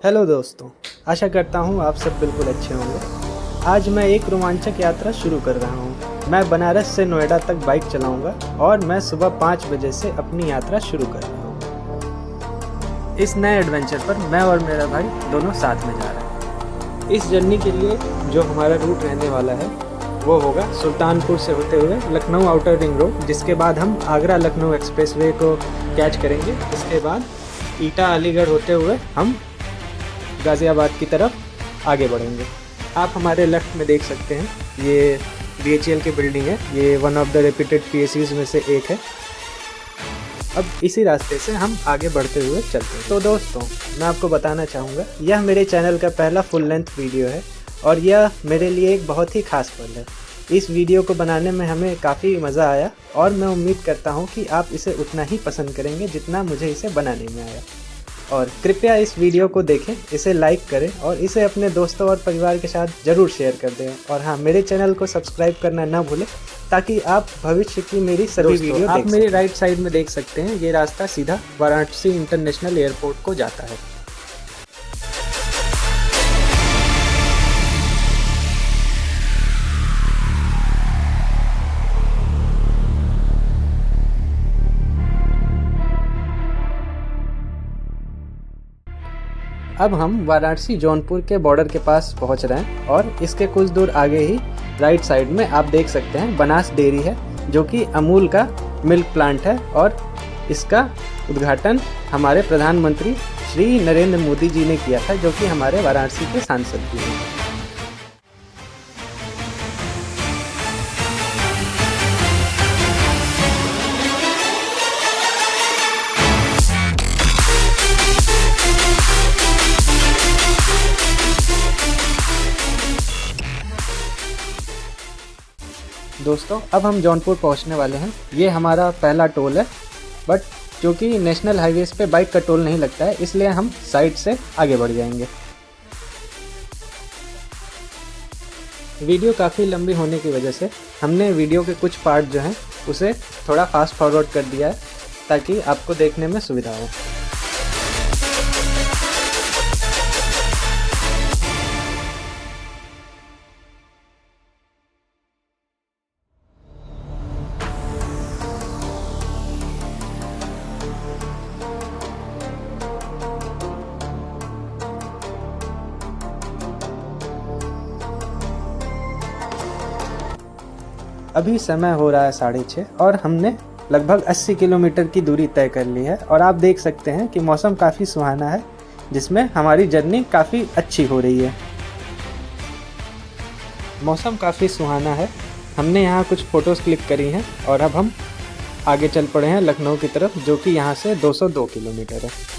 Hello दोस्तों, आशा करता हूँ आप सब बिल्कुल अच्छे होंगे। आज मैं एक रोमांचक यात्रा शुरू कर रहा हूँ। मैं बनारस से नोएडा तक बाइक चलाऊंगा और मैं सुबह 5 बजे से अपनी यात्रा शुरू कर रहा हूँ। इस नए एडवेंचर पर मैं और मेरा भाई दोनों साथ में जा रहे हैं। इस जर्नी के लिए जो हमारा रूट रहने वाला है वो होगा सुल्तानपुर से होते हुए लखनऊ आउटर रिंग रोड, जिसके बाद हम आगरा लखनऊ एक्सप्रेसवे को कैच करेंगे। इसके बाद ईटा अलीगढ़ होते हुए हम गाज़ियाबाद की तरफ आगे बढ़ेंगे। आप हमारे लेफ्ट में देख सकते हैं, ये BHEL की बिल्डिंग है। ये one of the reputed PSUs में से एक है। अब इसी रास्ते से हम आगे बढ़ते हुए चलते हैं। तो दोस्तों, मैं आपको बताना चाहूँगा, यह मेरे चैनल का पहला फुल लेंथ वीडियो है और यह मेरे लिए एक बहुत ही खास पल है। इस वीडियो को बनाने में हमें काफ़ी मज़ा आया और मैं उम्मीद करता हूँ कि आप इसे उतना ही पसंद करेंगे जितना मुझे इसे बनाने में आया। और कृपया इस वीडियो को देखें, इसे लाइक करें और इसे अपने दोस्तों और परिवार के साथ ज़रूर शेयर कर दें। और हाँ, मेरे चैनल को सब्सक्राइब करना ना भूलें ताकि आप भविष्य की मेरी सभी वीडियो देख सकें। आप मेरी राइट साइड में देख सकते हैं, ये रास्ता सीधा वाराणसी इंटरनेशनल एयरपोर्ट को जाता है। अब हम वाराणसी जौनपुर के बॉर्डर के पास पहुंच रहे हैं और इसके कुछ दूर आगे ही राइट साइड में आप देख सकते हैं बनास डेयरी है, जो कि अमूल का मिल्क प्लांट है। और इसका उद्घाटन हमारे प्रधानमंत्री श्री नरेंद्र मोदी जी ने किया था, जो कि हमारे वाराणसी के सांसद भी हैं। दोस्तों, अब हम जौनपुर पहुंचने वाले हैं। ये हमारा पहला टोल है, बट क्योंकि नेशनल हाईवेज पे बाइक का टोल नहीं लगता है, इसलिए हम साइड से आगे बढ़ जाएंगे। वीडियो काफ़ी लंबी होने की वजह से हमने वीडियो के कुछ पार्ट जो हैं उसे थोड़ा फास्ट फॉरवर्ड कर दिया है ताकि आपको देखने में सुविधा हो। अभी समय हो रहा है 6:30 और हमने लगभग 80 किलोमीटर की दूरी तय कर ली है। और आप देख सकते हैं कि मौसम काफ़ी सुहाना है, जिसमें हमारी जर्नी काफ़ी अच्छी हो रही है। मौसम काफ़ी सुहाना है। हमने यहाँ कुछ फ़ोटोज़ क्लिक करी हैं और अब हम आगे चल पड़े हैं लखनऊ की तरफ, जो कि यहाँ से 202 किलोमीटर है।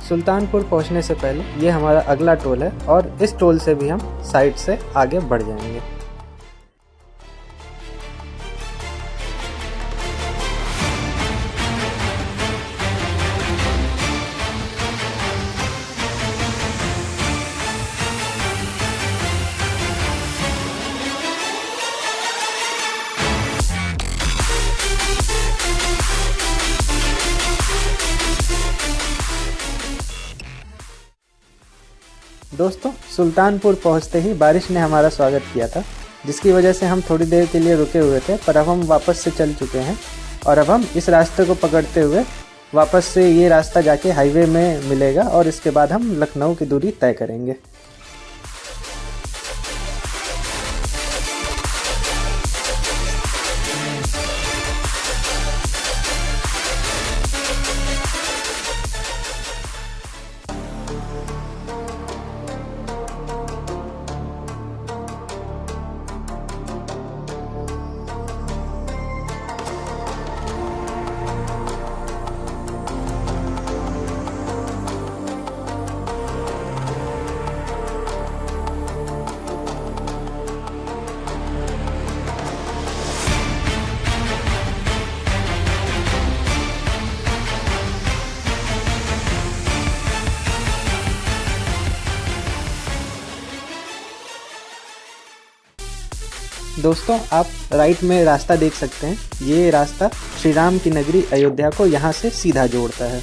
सुल्तानपुर पहुंचने से पहले ये हमारा अगला टोल है और इस टोल से भी हम साइड से आगे बढ़ जाएंगे। दोस्तों, सुल्तानपुर पहुंचते ही बारिश ने हमारा स्वागत किया था, जिसकी वजह से हम थोड़ी देर के लिए रुके हुए थे, पर अब हम वापस से चल चुके हैं और अब हम इस रास्ते को पकड़ते हुए वापस से ये रास्ता जाके हाईवे में मिलेगा और इसके बाद हम लखनऊ की दूरी तय करेंगे। दोस्तों, आप राइट में रास्ता देख सकते हैं। ये रास्ता श्री राम की नगरी अयोध्या को यहाँ से सीधा जोड़ता है।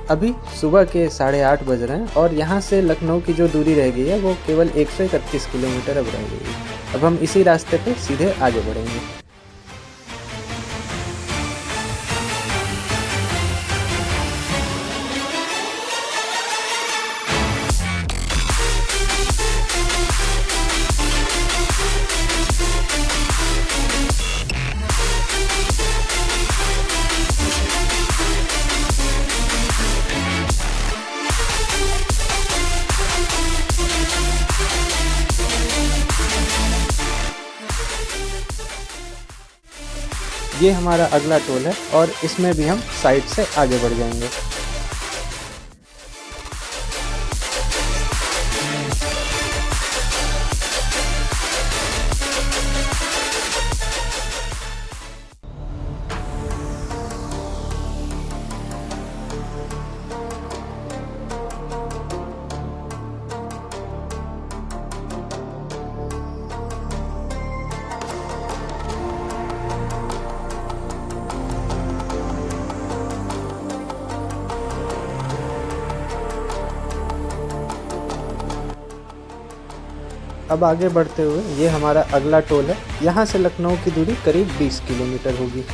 अभी सुबह के 8:30 बज रहे हैं और यहाँ से लखनऊ की जो दूरी रह गई है वो केवल 131 किलोमीटर अब रह गई है। अब हम इसी रास्ते पे सीधे आगे बढ़ेंगे। ये हमारा अगला टोल है और इसमें भी हम साइड से आगे बढ़ जाएंगे। अब आगे बढ़ते हुए ये हमारा अगला टोल है। यहाँ से लखनऊ की दूरी करीब 20 किलोमीटर होगी।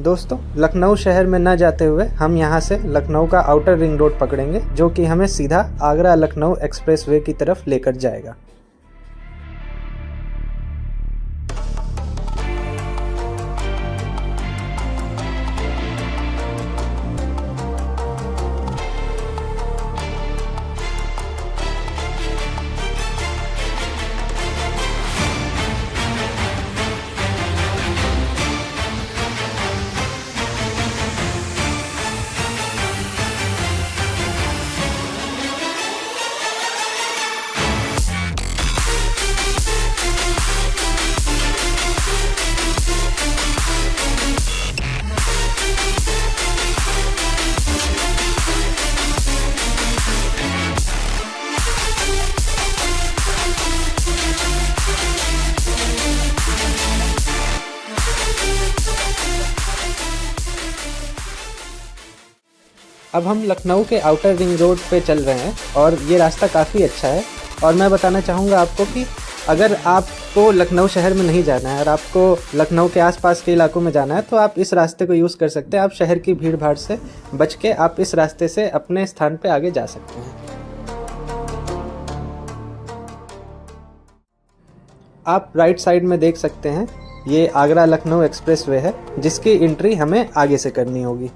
दोस्तों, लखनऊ शहर में न जाते हुए हम यहाँ से लखनऊ का आउटर रिंग रोड पकड़ेंगे, जो कि हमें सीधा आगरा लखनऊ एक्सप्रेसवे की तरफ लेकर जाएगा। अब हम लखनऊ के आउटर रिंग रोड पे चल रहे हैं और ये रास्ता काफ़ी अच्छा है। और मैं बताना चाहूँगा आपको कि अगर आपको लखनऊ शहर में नहीं जाना है और आपको लखनऊ के आसपास के इलाकों में जाना है तो आप इस रास्ते को यूज़ कर सकते हैं। आप शहर की भीड़ भाड़ से बच के आप इस रास्ते से अपने स्थान पे आगे जा सकते हैं। आप राइट साइड में देख सकते हैं, ये आगरा लखनऊ एक्सप्रेसवे है जिसकी एंट्री हमें आगे से करनी होगी।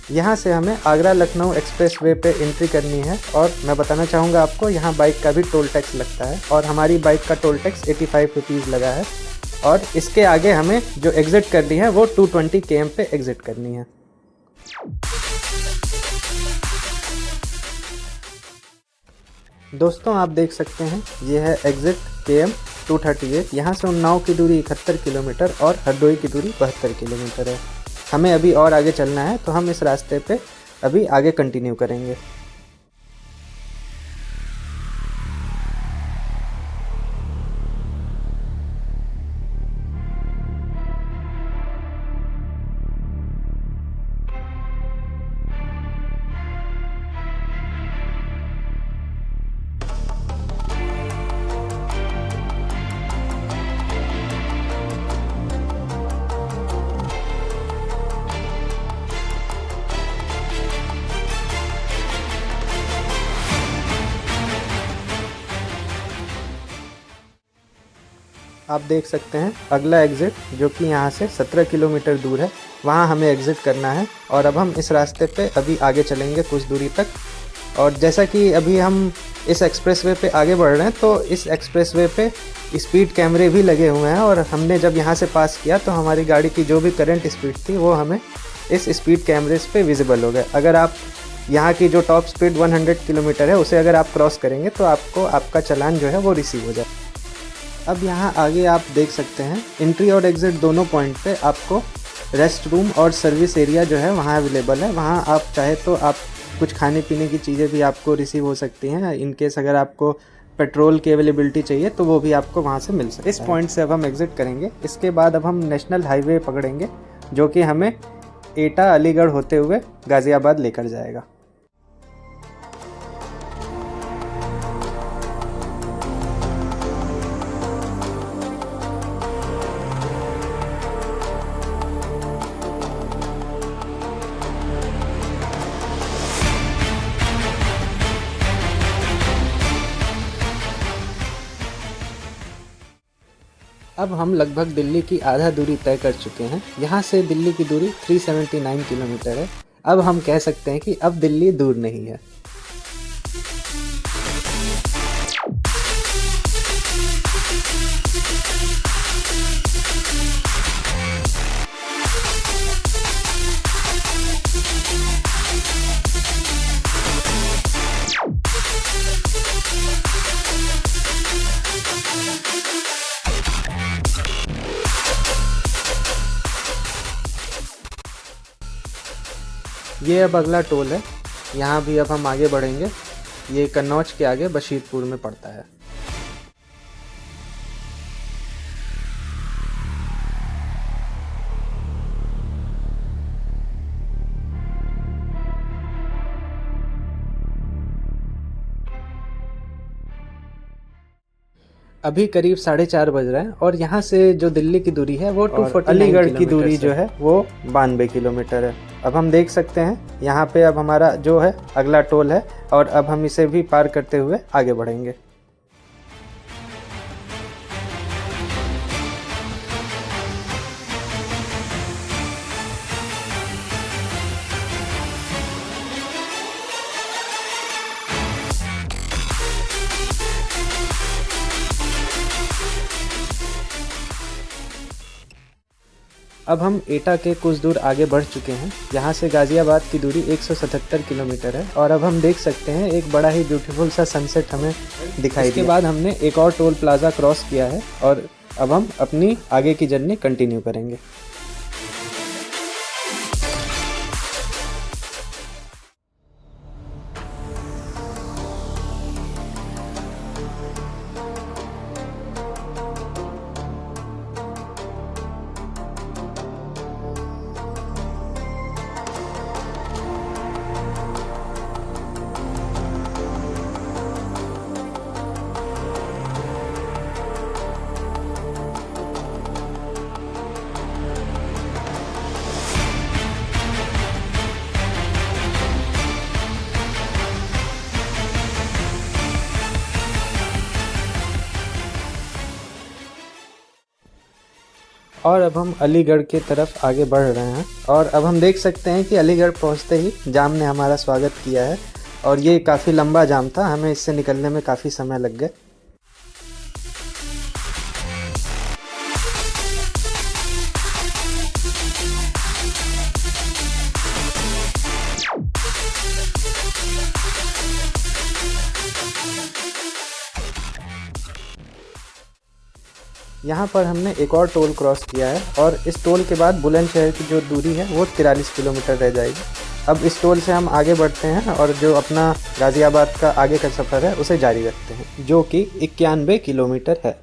यहाँ से हमें आगरा लखनऊ एक्सप्रेस वे पे एंट्री करनी है और मैं बताना चाहूँगा आपको यहाँ बाइक का भी टोल टैक्स लगता है और हमारी बाइक का टोल टैक्स 85 रुपीज़ लगा है। और इसके आगे हमें जो एग्ज़िट करनी है वो 220 km पे एग्ज़िट करनी है। दोस्तों आप देख सकते हैं ये है एग्ज़िट KM 238। यहाँ से उन्नाव की दूरी 71 किलोमीटर और हरदोई की दूरी 72 किलोमीटर है। हमें अभी और आगे चलना है तो हम इस रास्ते पे अभी आगे कंटिन्यू करेंगे। आप देख सकते हैं अगला एग्ज़िट जो कि यहाँ से 17 किलोमीटर दूर है, वहाँ हमें एग्ज़िट करना है। और अब हम इस रास्ते पे अभी आगे चलेंगे कुछ दूरी तक। और जैसा कि अभी हम इस एक्सप्रेसवे पे आगे बढ़ रहे हैं तो इस एक्सप्रेसवे पे स्पीड कैमरे भी लगे हुए हैं और हमने जब यहाँ से पास किया तो हमारी गाड़ी की जो भी करंट स्पीड थी वो हमें इस स्पीड कैमरेज पे विजिबल हो गए। अगर आप यहाँ की जो टॉप स्पीड 100 किलोमीटर है उसे अगर आप क्रॉस करेंगे तो आपको आपका चालान जो है वो रिसीव हो जाए। अब यहाँ आगे आप देख सकते हैं एंट्री और एग्ज़िट दोनों पॉइंट पे आपको रेस्ट रूम और सर्विस एरिया जो है वहाँ अवेलेबल है। वहाँ आप चाहे तो आप कुछ खाने पीने की चीज़ें भी आपको रिसीव हो सकती हैं। इन केस अगर आपको पेट्रोल की अवेलेबिलिटी चाहिए तो वो भी आपको वहाँ से मिल सकता है। इस पॉइंट से अब हम एग्ज़िट करेंगे। इसके बाद अब हम नेशनल हाईवे पकड़ेंगे जो कि हमें एटा अलीगढ़ होते हुए गाज़ियाबाद लेकर जाएगा। अब हम लगभग दिल्ली की आधा दूरी तय कर चुके हैं। यहाँ से दिल्ली की दूरी 379 किलोमीटर है। अब हम कह सकते हैं कि अब दिल्ली दूर नहीं है। ये अब अगला टोल है, यहाँ भी अब हम आगे बढ़ेंगे। ये कन्नौज के आगे बशीरपुर में पड़ता है। अभी करीब 4:30 बज रहे हैं और यहाँ से जो दिल्ली की दूरी है वो 249 अलीगढ़ की दूरी जो है वो 92 किलोमीटर है। अब हम देख सकते हैं यहाँ पे अब हमारा जो है अगला टोल है और अब हम इसे भी पार करते हुए आगे बढ़ेंगे। अब हम एटा के कुछ दूर आगे बढ़ चुके हैं। यहाँ से गाज़ियाबाद की दूरी 177 किलोमीटर है और अब हम देख सकते हैं एक बड़ा ही ब्यूटीफुल सा सनसेट हमें दिखाई दिया। इसके बाद हमने एक और टोल प्लाज़ा क्रॉस किया है और अब हम अपनी आगे की जर्नी कंटिन्यू करेंगे। और अब हम अलीगढ़ की तरफ आगे बढ़ रहे हैं और अब हम देख सकते हैं कि अलीगढ़ पहुंचते ही जाम ने हमारा स्वागत किया है और ये काफ़ी लंबा जाम था, हमें इससे निकलने में काफ़ी समय लग गया। यहाँ पर हमने एक और टोल क्रॉस किया है और इस टोल के बाद बुलंदशहर की जो दूरी है वो 43 किलोमीटर रह जाएगी। अब इस टोल से हम आगे बढ़ते हैं और जो अपना गाज़ियाबाद का आगे का सफ़र है उसे जारी रखते हैं, जो कि 91 किलोमीटर है।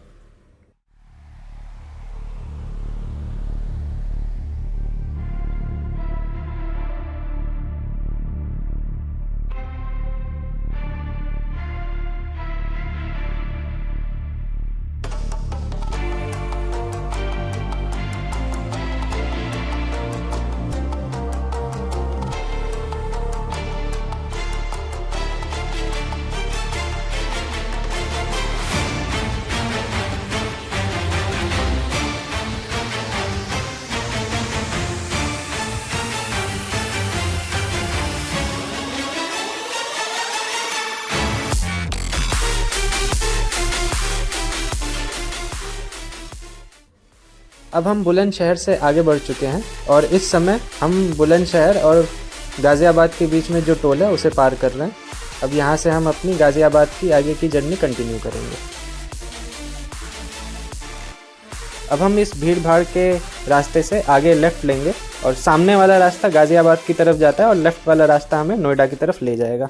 अब हम बुलंदशहर से आगे बढ़ चुके हैं और इस समय हम बुलंदशहर और गाज़ियाबाद के बीच में जो टोल है उसे पार कर रहे हैं। अब यहाँ से हम अपनी गाज़ियाबाद की आगे की जर्नी कंटिन्यू करेंगे। अब हम इस भीड़ भाड़ के रास्ते से आगे लेफ़्ट लेंगे और सामने वाला रास्ता गाज़ियाबाद की तरफ जाता है और लेफ़्ट वाला रास्ता हमें नोएडा की तरफ ले जाएगा।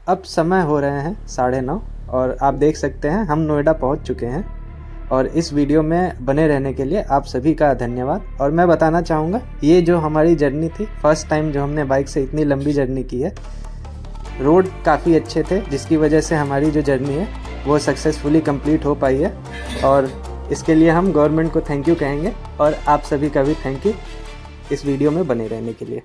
अब समय हो रहे हैं 9:30 और आप देख सकते हैं हम नोएडा पहुंच चुके हैं और इस वीडियो में बने रहने के लिए आप सभी का धन्यवाद। और मैं बताना चाहूँगा ये जो हमारी जर्नी थी, फर्स्ट टाइम जो हमने बाइक से इतनी लंबी जर्नी की है। रोड काफ़ी अच्छे थे जिसकी वजह से हमारी जो जर्नी है वो सक्सेसफुली कंप्लीट हो पाई है और इसके लिए हम गवर्नमेंट को थैंक यू कहेंगे और आप सभी का भी थैंक यू इस वीडियो में बने रहने के लिए।